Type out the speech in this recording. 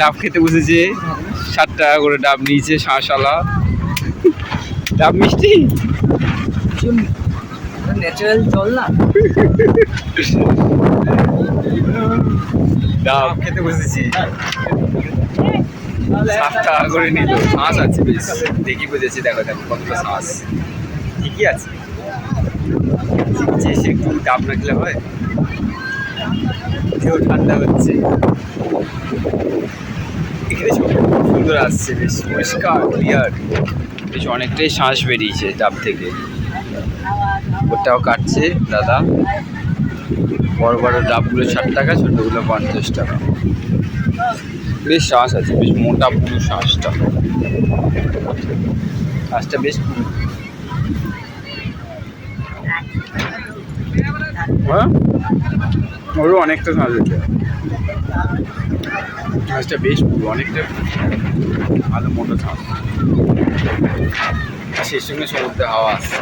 ডাব খেতে বসেছে, 60 টাকা করে ডাব নিয়েছে শাঁসালা। ডাব মিষ্টি ন্যাচারাল জল না, ডাব খেতে বসেছি। 60 টাকা করে নিল। শাঁস আছে বেশ, দেখি বুঝেছি। দেখো দেখো কতগুলো শাঁস, ঠিকই আছে। এসে একটু ডাব না খেলে হয়, কেউ ঠান্ডা হচ্ছে। এখানে ছবি খুব সুন্দর আসছে, বেশ পরিষ্কার ক্লিয়ার। বেশ অনেকটাই শ্বাস বেরিয়েছে ডাব থেকে। ওটাও কাটছে দাদা। বড় বড় ডাবগুলো 60 টাকা, ছোটোগুলো 50 টাকা। বেশ শ্বাস আছে, বেশ মোটা পুরো শ্বাসটা। শ্বাসটা বেশ পুরো। হ্যাঁ, ওরও অনেকটা শ্বাস আছে। শ্বাসটা বেশ পুরো, অনেকটা ভালো মোটা শ্বাস। আর সেই সঙ্গে সমুদ্রে হাওয়া আসছে।